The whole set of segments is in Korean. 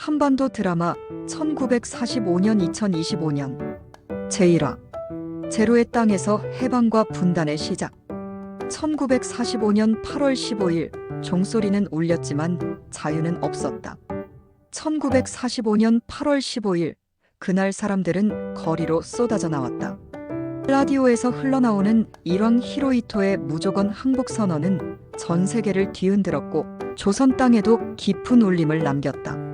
한반도 드라마 1945년 2025년 제1화 제로의 땅에서 해방과 분단의 시작. 1945년 8월 15일 종소리는 울렸지만 자유는 없었다. 1945년 8월 15일 그날 사람들은 거리로 쏟아져 나왔다. 라디오에서 흘러나오는 일왕 히로히토의 무조건 항복 선언은 전 세계를 뒤흔들었고 조선 땅에도 깊은 울림을 남겼다.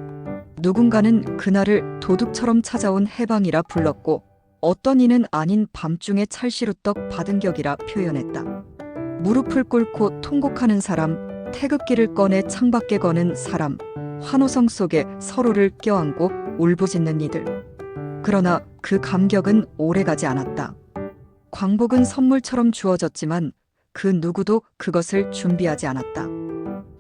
누군가는 그날을 도둑처럼 찾아온 해방이라 불렀고 어떤 이는 아닌 밤중에 찰시루떡 받은 격이라 표현했다. 무릎을 꿇고 통곡하는 사람, 태극기를 꺼내 창밖에 거는 사람, 환호성 속에 서로를 껴안고 울부짖는 이들. 그러나 그 감격은 오래가지 않았다. 광복은 선물처럼 주어졌지만 그 누구도 그것을 준비하지 않았다.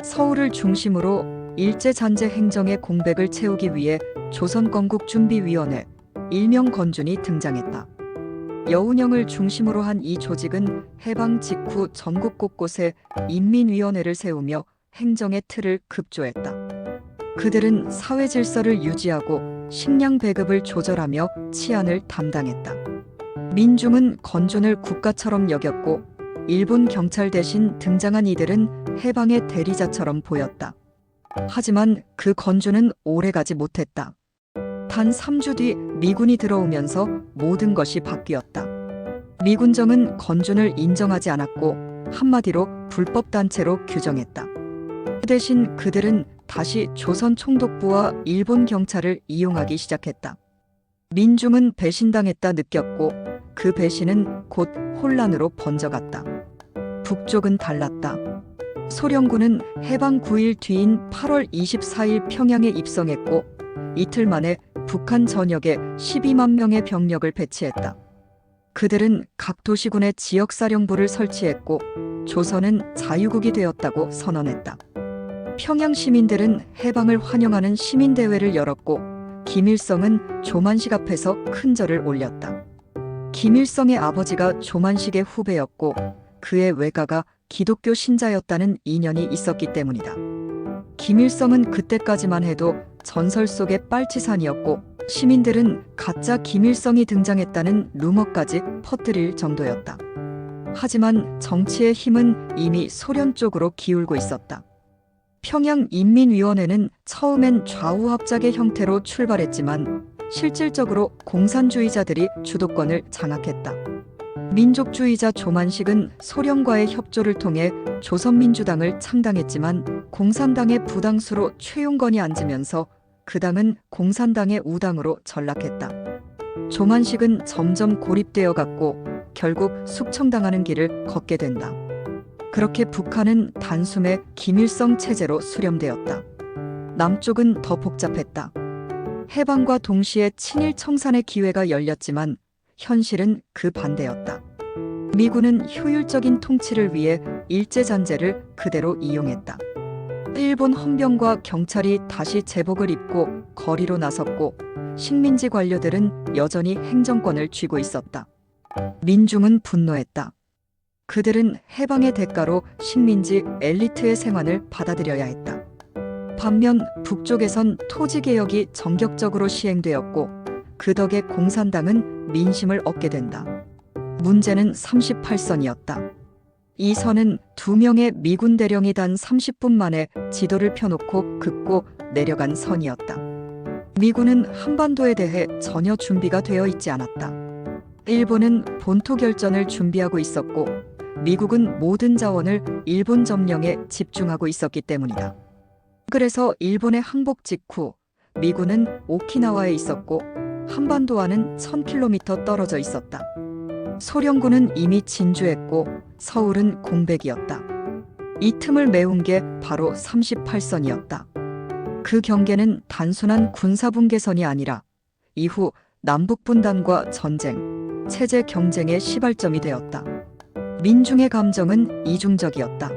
서울을 중심으로 일제잔재 행정의 공백을 채우기 위해 조선건국준비위원회 일명 건준이 등장했다. 여운형을 중심으로 한 이 조직은 해방 직후 전국 곳곳에 인민위원회를 세우며 행정의 틀을 급조했다. 그들은 사회 질서를 유지하고 식량 배급을 조절하며 치안을 담당했다. 민중은 건준을 국가처럼 여겼고 일본 경찰 대신 등장한 이들은 해방의 대리자처럼 보였다. 하지만 그 건준은 오래가지 못했다. 단 3주 뒤 미군이 들어오면서 모든 것이 바뀌었다. 미군정은 건준을 인정하지 않았고 한마디로 불법단체로 규정했다. 그 대신 그들은 다시 조선 총독부와 일본 경찰을 이용하기 시작했다. 민중은 배신당했다 느꼈고 그 배신은 곧 혼란으로 번져갔다. 북쪽은 달랐다. 소련군은 해방 9일 뒤인 8월 24일 평양에 입성했고 이틀 만에 북한 전역에 12만 명의 병력을 배치했다. 그들은 각 도시군에 지역사령부를 설치했고 조선은 자유국이 되었다고 선언했다. 평양 시민들은 해방을 환영하는 시민대회를 열었고 김일성은 조만식 앞에서 큰 절을 올렸다. 김일성의 아버지가 조만식의 후배였고 그의 외가가 기독교 신자였다는 인연이 있었기 때문이다. 김일성은 그때까지만 해도 전설 속의 빨치산이었고 시민들은 가짜 김일성이 등장했다는 루머까지 퍼뜨릴 정도였다. 하지만 정치의 힘은 이미 소련 쪽으로 기울고 있었다. 평양인민위원회는 처음엔 좌우합작의 형태로 출발했지만 실질적으로 공산주의자들이 주도권을 장악했다. 민족주의자 조만식은 소련과의 협조를 통해 조선민주당을 창당했지만 공산당의 부당수로 최용건이 앉으면서 그 당은 공산당의 우당으로 전락했다. 조만식은 점점 고립되어 갔고 결국 숙청당하는 길을 걷게 된다. 그렇게 북한은 단숨에 김일성 체제로 수렴되었다. 남쪽은 더 복잡했다. 해방과 동시에 친일 청산의 기회가 열렸지만 현실은 그 반대였다. 미군은 효율적인 통치를 위해 일제잔재를 그대로 이용했다. 일본 헌병과 경찰이 다시 제복을 입고 거리로 나섰고 식민지 관료들은 여전히 행정권을 쥐고 있었다. 민중은 분노했다. 그들은 해방의 대가로 식민지 엘리트의 생활을 받아들여야 했다. 반면 북쪽에선 토지개혁이 전격적으로 시행되었고 그 덕에 공산당은 민심을 얻게 된다. 문제는 38선이었다. 이 선은 2명의 미군 대령이 단 30분 만에 지도를 펴놓고 긋고 내려간 선이었다. 미군은 한반도에 대해 전혀 준비가 되어 있지 않았다. 일본은 본토 결전을 준비하고 있었고 미국은 모든 자원을 일본 점령에 집중하고 있었기 때문이다. 그래서 일본의 항복 직후 미군은 오키나와에 있었고 한반도와는 1000km 떨어져 있었다. 소련군은 이미 진주했고 서울은 공백이었다. 이 틈을 메운 게 바로 38선이었다. 그 경계는 단순한 군사분계선이 아니라 이후 남북분단과 전쟁, 체제 경쟁의 시발점이 되었다. 민중의 감정은 이중적이었다.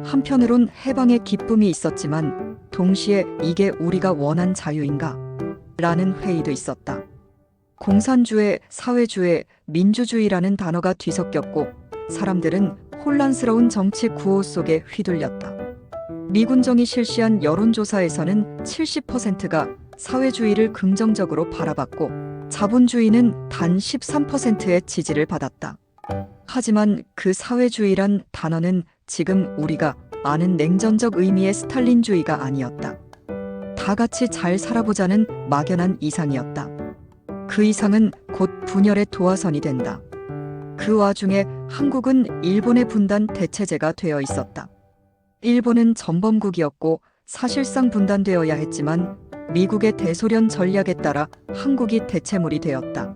한편으론 해방의 기쁨이 있었지만 동시에 이게 우리가 원한 자유인가? 라는 회의도 있었다. 공산주의, 사회주의, 민주주의라는 단어가 뒤섞였고 사람들은 혼란스러운 정치 구호 속에 휘둘렸다. 미군정이 실시한 여론조사에서는 70%가 사회주의를 긍정적으로 바라봤고 자본주의는 단 13%의 지지를 받았다. 하지만 그 사회주의란 단어는 지금 우리가 아는 냉전적 의미의 스탈린주의가 아니었다. 다 같이 잘 살아보자는 막연한 이상이었다. 그 이상은 곧 분열의 도화선이 된다. 그 와중에 한국은 일본의 분단 대체제가 되어 있었다. 일본은 전범국이었고 사실상 분단되어야 했지만 미국의 대소련 전략에 따라 한국이 대체물이 되었다.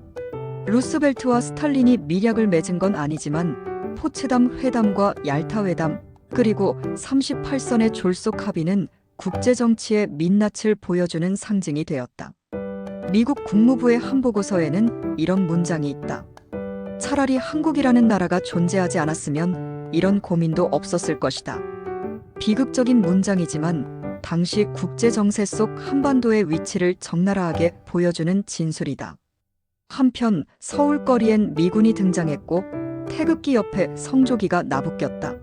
루스벨트와 스탈린이 밀약을 맺은 건 아니지만 포츠담 회담과 얄타 회담 그리고 38선의 졸속 합의는 국제정치의 민낯을 보여주는 상징이 되었다. 미국 국무부의 한보고서에는 이런 문장이 있다. 차라리 한국이라는 나라가 존재하지 않았으면 이런 고민도 없었을 것이다. 비극적인 문장이지만 당시 국제정세 속 한반도의 위치를 적나라하게 보여주는 진술이다. 한편 서울거리엔 미군이 등장했고 태극기 옆에 성조기가 나부꼈다.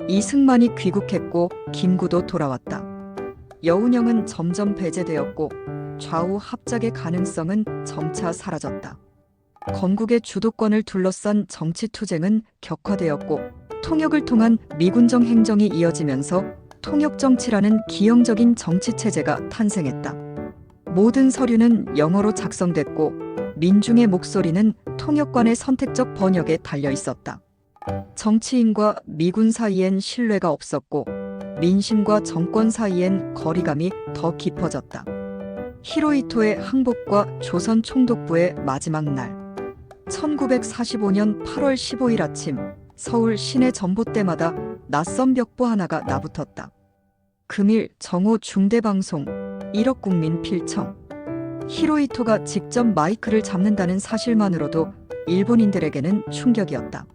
이승만이 귀국했고 김구도 돌아왔다. 여운형은 점점 배제되었고 좌우 합작의 가능성은 점차 사라졌다. 건국의 주도권을 둘러싼 정치투쟁은 격화되었고 통역을 통한 미군정 행정이 이어지면서 통역정치라는 기형적인 정치체제가 탄생했다. 모든 서류는 영어로 작성됐고 민중의 목소리는 통역관의 선택적 번역에 달려 있었다. 정치인과 미군 사이엔 신뢰가 없었고 민심과 정권 사이엔 거리감이 더 깊어졌다. 히로히토의 항복과 조선 총독부의 마지막 날 1945년 8월 15일 아침 서울 시내 전봇대마다 낯선 벽보 하나가 나붙었다. 금일 정오 중대방송 1억 국민 필청. 히로히토가 직접 마이크를 잡는다는 사실만으로도 일본인들에게는 충격이었다.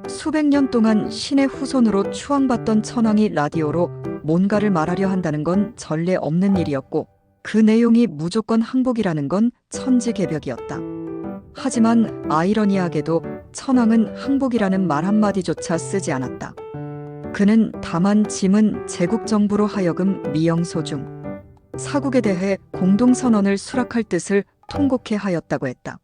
수백 년 동안 신의 후손으로 추앙받던 천황이 라디오로 뭔가를 말하려 한다는 건 전례 없는 일이었고 그 내용이 무조건 항복이라는 건 천지개벽이었다. 하지만 아이러니하게도 천황은 항복이라는 말 한마디조차 쓰지 않았다. 그는 다만 짐은 제국정부로 하여금 미영소중 사국에 대해 공동선언을 수락할 뜻을 통곡해 하였다고 했다.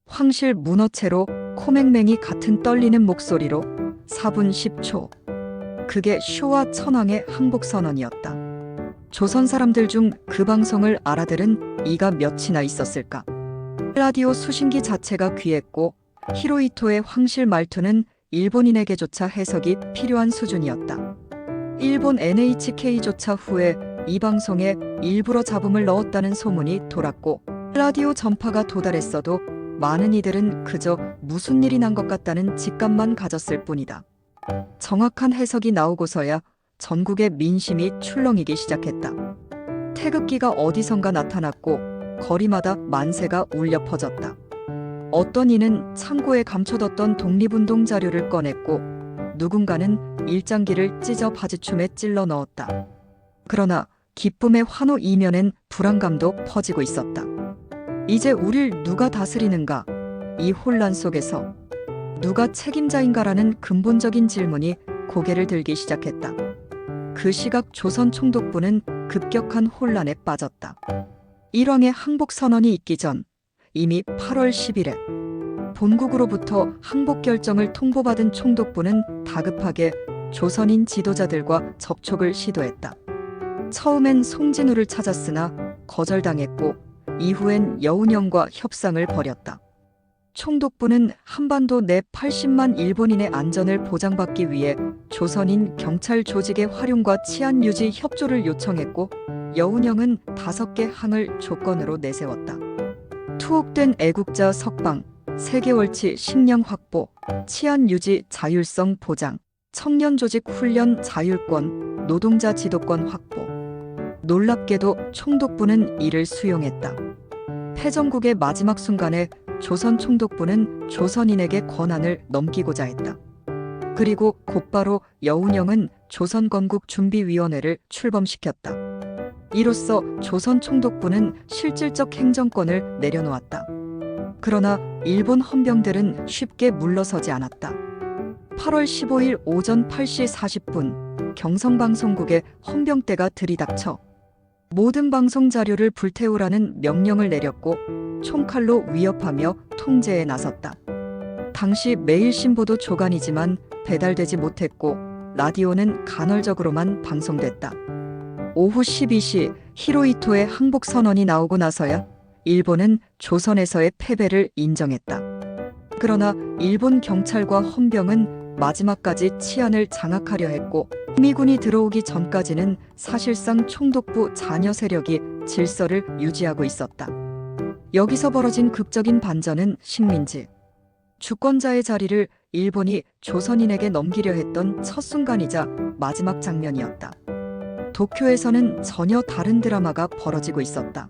황실 문어체로 코맹맹이 같은 떨리는 목소리로 4분 10초. 그게 쇼와 천황의 항복선언이었다. 조선 사람들 중 그 방송을 알아들은 이가 몇이나 있었을까. 라디오 수신기 자체가 귀했고 히로히토의 황실 말투는 일본인에게조차 해석이 필요한 수준이었다. 일본 NHK조차 후에 이 방송에 일부러 잡음을 넣었다는 소문이 돌았고 라디오 전파가 도달했어도 많은 이들은 그저 무슨 일이 난 것 같다는 직감만 가졌을 뿐이다. 정확한 해석이 나오고서야 전국의 민심이 출렁이기 시작했다. 태극기가 어디선가 나타났고 거리마다 만세가 울려 퍼졌다. 어떤 이는 창고에 감춰뒀던 독립운동 자료를 꺼냈고 누군가는 일장기를 찢어 바지춤에 찔러 넣었다. 그러나 기쁨의 환호 이면엔 불안감도 퍼지고 있었다. 이제 우릴 누가 다스리는가? 이 혼란 속에서 누가 책임자인가라는 근본적인 질문이 고개를 들기 시작했다. 그 시각 조선 총독부는 급격한 혼란에 빠졌다. 일왕의 항복선언이 있기 전 이미 8월 10일에 본국으로부터 항복 결정을 통보받은 총독부는 다급하게 조선인 지도자들과 접촉을 시도했다. 처음엔 송진우를 찾았으나 거절당했고 이후엔 여운형과 협상을 벌였다. 총독부는 한반도 내 80만 일본인의 안전을 보장받기 위해 조선인 경찰 조직의 활용과 치안 유지 협조를 요청했고 여운형은 5개 항을 조건으로 내세웠다. 투옥된 애국자 석방, 세계월치 식량 확보, 치안 유지 자율성 보장, 청년 조직 훈련 자율권, 노동자 지도권 확보. 놀랍게도 총독부는 이를 수용했다. 패전국의 마지막 순간에 조선 총독부는 조선인에게 권한을 넘기고자 했다. 그리고 곧바로 여운형은 조선건국준비위원회를 출범시켰다. 이로써 조선 총독부는 실질적 행정권을 내려놓았다. 그러나 일본 헌병들은 쉽게 물러서지 않았다. 8월 15일 오전 8시 40분 경성방송국의 헌병대가 들이닥쳐 모든 방송 자료를 불태우라는 명령을 내렸고 총칼로 위협하며 통제에 나섰다. 당시 매일신보도 조간이지만 배달되지 못했고 라디오는 간헐적으로만 방송됐다. 오후 12시 히로히토의 항복 선언이 나오고 나서야 일본은 조선에서의 패배를 인정했다. 그러나 일본 경찰과 헌병은 마지막까지 치안을 장악하려 했고 미군이 들어오기 전까지는 사실상 총독부 잔여 세력이 질서를 유지하고 있었다. 여기서 벌어진 극적인 반전은 식민지 주권자의 자리를 일본이 조선인에게 넘기려 했던 첫 순간이자 마지막 장면이었다. 도쿄에서는 전혀 다른 드라마가 벌어지고 있었다.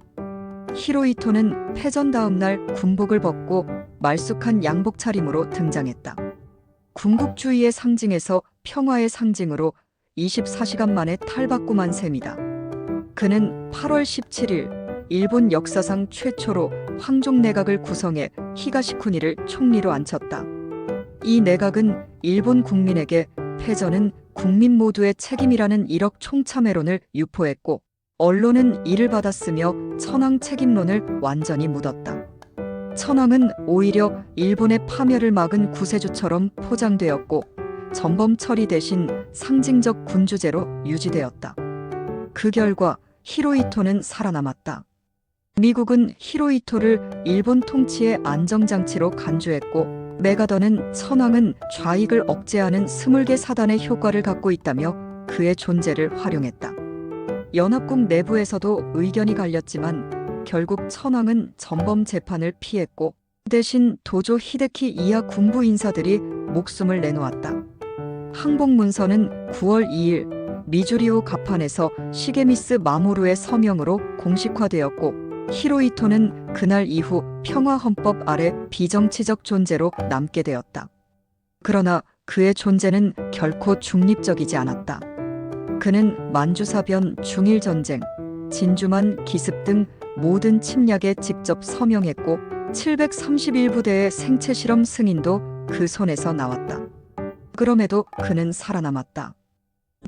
히로히토는 패전 다음 날 군복을 벗고 말쑥한 양복 차림으로 등장했다. 군국주의의 상징에서 평화의 상징으로 24시간 만에 탈바꿈한 셈이다. 그는 8월 17일 일본 역사상 최초로 황종 내각을 구성해 히가시쿠니를 총리로 앉혔다. 이 내각은 일본 국민에게 패전은 국민 모두의 책임이라는 일억 총참회론을 유포했고 언론은 이를 받았으며 천황 책임론을 완전히 묻었다. 천황은 오히려 일본의 파멸을 막은 구세주처럼 포장되었고 전범 처리 대신 상징적 군주제로 유지되었다. 그 결과 히로히토는 살아남았다. 미국은 히로히토를 일본 통치의 안정장치로 간주했고 메가더는 천황은 좌익을 억제하는 스물개 사단의 효과를 갖고 있다며 그의 존재를 활용했다. 연합국 내부에서도 의견이 갈렸지만 결국 천황은 전범 재판을 피했고 대신 도조 히데키 이하 군부 인사들이 목숨을 내놓았다. 항복 문서는 9월 2일 미주리오 가판에서 시게미스 마모루의 서명으로 공식화되었고 히로히토는 그날 이후 평화헌법 아래 비정치적 존재로 남게 되었다. 그러나 그의 존재는 결코 중립적이지 않았다. 그는 만주사변, 중일전쟁, 진주만 기습 등 모든 침략에 직접 서명했고 731부대의 생체실험 승인도 그 손에서 나왔다. 그럼에도 그는 살아남았다.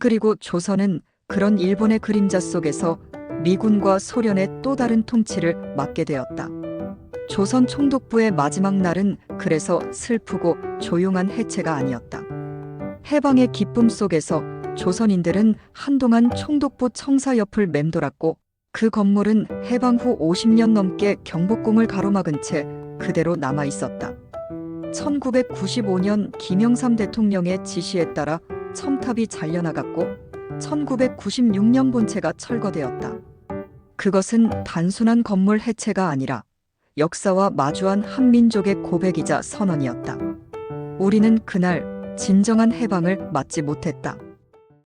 그리고 조선은 그런 일본의 그림자 속에서 미군과 소련의 또 다른 통치를 맡게 되었다. 조선 총독부의 마지막 날은 그래서 슬프고 조용한 해체가 아니었다. 해방의 기쁨 속에서 조선인들은 한동안 총독부 청사 옆을 맴돌았고 그 건물은 해방 후 50년 넘게 경복궁을 가로막은 채 그대로 남아 있었다. 1995년 김영삼 대통령의 지시에 따라 첨탑이 잘려나갔고 1996년 본체가 철거되었다. 그것은 단순한 건물 해체가 아니라 역사와 마주한 한민족의 고백이자 선언이었다. 우리는 그날 진정한 해방을 맞지 못했다.